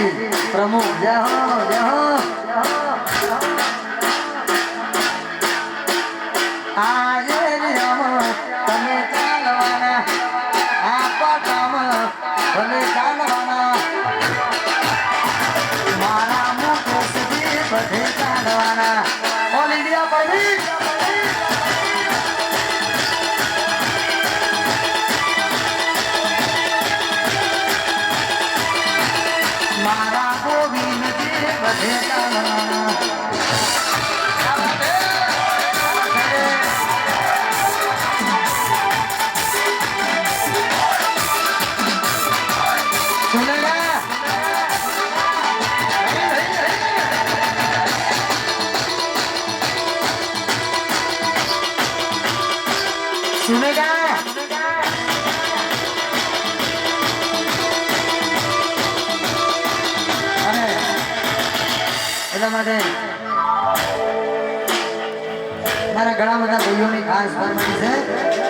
પ્રમુખ જય હો જય હો આજે નિયમ તમે ચાલવાના આ પટમ ભલે ચાલવાના મારા મોટો સુધી બધે ચાલવાના ઓલ ઇન્ડિયા પરવી મારા ગોવિંદજી બધે ચાલવાના सुनेगा એટલા માટે મારા ઘણા બધા ભાઈઓની ખાસ ફરમાઈશ છે